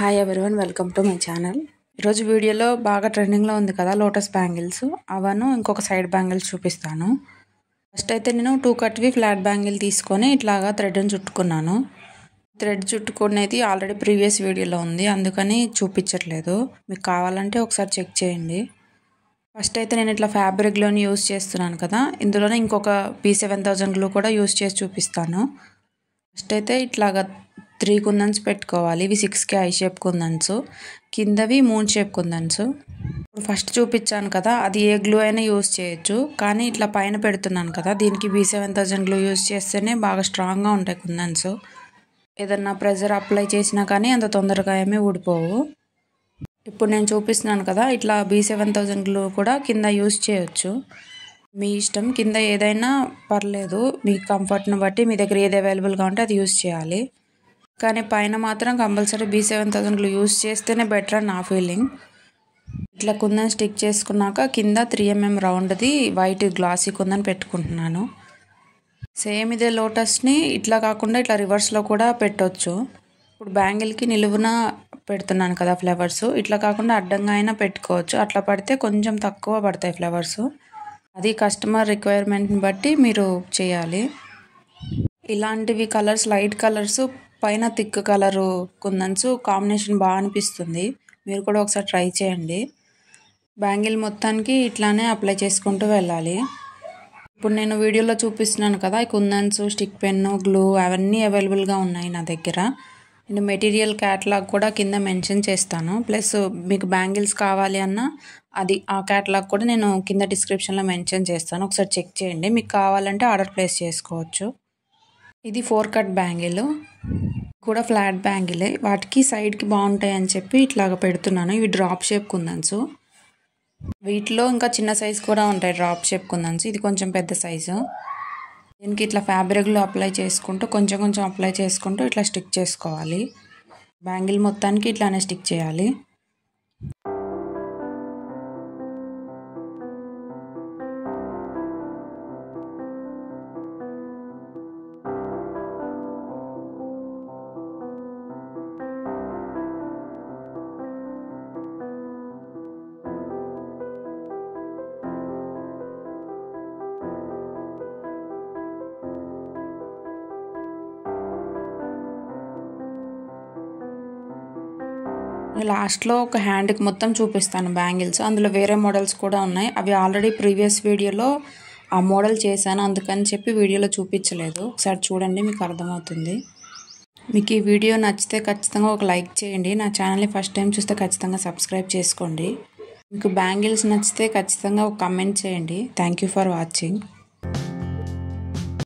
Hi everyone, welcome to my channel. ఈరోజు వీడియోలో బాగా ట్రెండింగ్లో ఉంది కదా లోటస్ బ్యాంగిల్స్, అవను ఇంకొక సైడ్ బ్యాంగిల్స్ చూపిస్తాను. ఫస్ట్ అయితే నేను 2 కట్వి ఫ్లాట్ బ్యాంగిల్ తీసుకొని ఇట్లాగా థ్రెడ్ని చుట్టుకున్నాను. థ్రెడ్ చుట్టుకునేది ఆల్రెడీ ప్రీవియస్ వీడియోలో ఉంది, అందుకని చూపించట్లేదు. మీకు కావాలంటే ఒకసారి చెక్ చేయండి. ఫస్ట్ అయితే నేను ఇట్లా ఫ్యాబ్రిక్ గ్లూని యూజ్ చేస్తున్నాను కదా, ఇందులోనే ఇంకొక P7000 గ్లూ కూడా యూజ్ చేసి చూపిస్తాను. ఫస్ట్ అయితే ఇట్లాగా 3 కుందన్స్ పెట్టుకోవాలి. ఇవి 6K ఐ షేప్ కుందన్స్, కిందవి మూన్ షేప్ కుందన్స్. ఫస్ట్ చూపించాను కదా, అది ఏ గ్లూ అయినా యూజ్ చేయొచ్చు, కానీ ఇట్లా పైన పెడుతున్నాను కదా, దీనికి B7000 గ్లూ యూజ్ చేస్తేనే బాగా స్ట్రాంగ్గా ఉంటాయి కుందన్స్. ఏదన్నా ప్రెజర్ అప్లై చేసినా కానీ అంత తొందరగా ఏమీ ఊడిపోవు. ఇప్పుడు నేను చూపిస్తున్నాను కదా, ఇట్లా B7000 గ్లూ కూడా కింద యూజ్ చేయొచ్చు. మీ ఇష్టం, కింద ఏదైనా పర్లేదు, మీ కంఫర్ట్ని బట్టి మీ దగ్గర ఏది అవైలబుల్గా ఉంటే అది యూజ్ చేయాలి. కానీ పైన మాత్రం కంపల్సరీ B7000 గ్లూ యూజ్ చేస్తేనే బెటర్ అని నా ఫీలింగ్. ఇట్లా కుందని స్టిక్ చేసుకున్నాక కింద 3mm రౌండ్ది వైట్ గ్లాసీ కుందని పెట్టుకుంటున్నాను. సేమ్ ఇదే లోటస్ని ఇట్లా కాకుండా ఇట్లా రివర్స్లో కూడా పెట్టవచ్చు. ఇప్పుడు బ్యాంగిల్కి నిలువున పెడుతున్నాను కదా ఫ్లవర్స్, ఇట్లా కాకుండా అడ్డంగా అయినా పెట్టుకోవచ్చు. అట్లా పడితే కొంచెం తక్కువ పడతాయి ఫ్లవర్స్. అది కస్టమర్ రిక్వైర్మెంట్ని బట్టి మీరు చేయాలి. ఇలాంటివి కలర్స్, లైట్ కలర్స్ పైన థిక్ కలరు కుందన్స్ కాంబినేషన్ బాగా అనిపిస్తుంది. మీరు కూడా ఒకసారి ట్రై చేయండి. బ్యాంగిల్ మొత్తానికి ఇట్లానే అప్లై చేసుకుంటూ వెళ్ళాలి. ఇప్పుడు నేను వీడియోలో చూపిస్తున్నాను కదా, ఈ కుందన్స్, స్టిక్ పెన్ను, గ్లూ అవన్నీ అవైలబుల్గా ఉన్నాయి నా దగ్గర. నేను మెటీరియల్ క్యాటలాగ్ కూడా కింద మెన్షన్ చేస్తాను. ప్లస్ మీకు బ్యాంగిల్స్ కావాలి అన్న అది ఆ క్యాటలాగ్ కూడా నేను కింద డిస్క్రిప్షన్లో మెన్షన్ చేస్తాను, ఒకసారి చెక్ చేయండి. మీకు కావాలంటే ఆర్డర్ ప్లేస్ చేసుకోవచ్చు. ఇది 4 కట్ బ్యాంగిల్ కూడా ఫ్లాట్ బ్యాంగిలే, వాటికి సైడ్కి బాగుంటాయి అని చెప్పి ఇట్లాగ పెడుతున్నాను. ఇవి డ్రాప్ షేప్ కుందన్స్, వీటిలో ఇంకా చిన్న సైజు కూడా ఉంటాయి డ్రాప్ షేప్ కుందన్స్. ఇది కొంచెం పెద్ద సైజు. దీనికి ఇట్లా ఫ్యాబ్రిక్లో అప్లై చేసుకుంటూ కొంచెం కొంచెం అప్లై చేసుకుంటూ ఇట్లా స్టిక్ చేసుకోవాలి. బ్యాంగిల్ మొత్తానికి ఇట్లానే స్టిక్ చేయాలి. లాస్ట్లో ఒక హ్యాండ్కి మొత్తం చూపిస్తాను బ్యాంగిల్స్. అందులో వేరే మోడల్స్ కూడా ఉన్నాయి, అవి ఆల్రెడీ ప్రీవియస్ వీడియోలో ఆ మోడల్ చేశాను, అందుకని చెప్పి వీడియోలో చూపించలేదు. ఒకసారి చూడండి, మీకు అర్థమవుతుంది. మీకు ఈ వీడియో నచ్చితే ఖచ్చితంగా ఒక లైక్ చేయండి. నా ఛానల్ని ఫస్ట్ టైం చూస్తే ఖచ్చితంగా సబ్స్క్రైబ్ చేసుకోండి. మీకు బ్యాంగిల్స్ నచ్చితే ఖచ్చితంగా ఒక కమెంట్ చేయండి. Thank you for watching.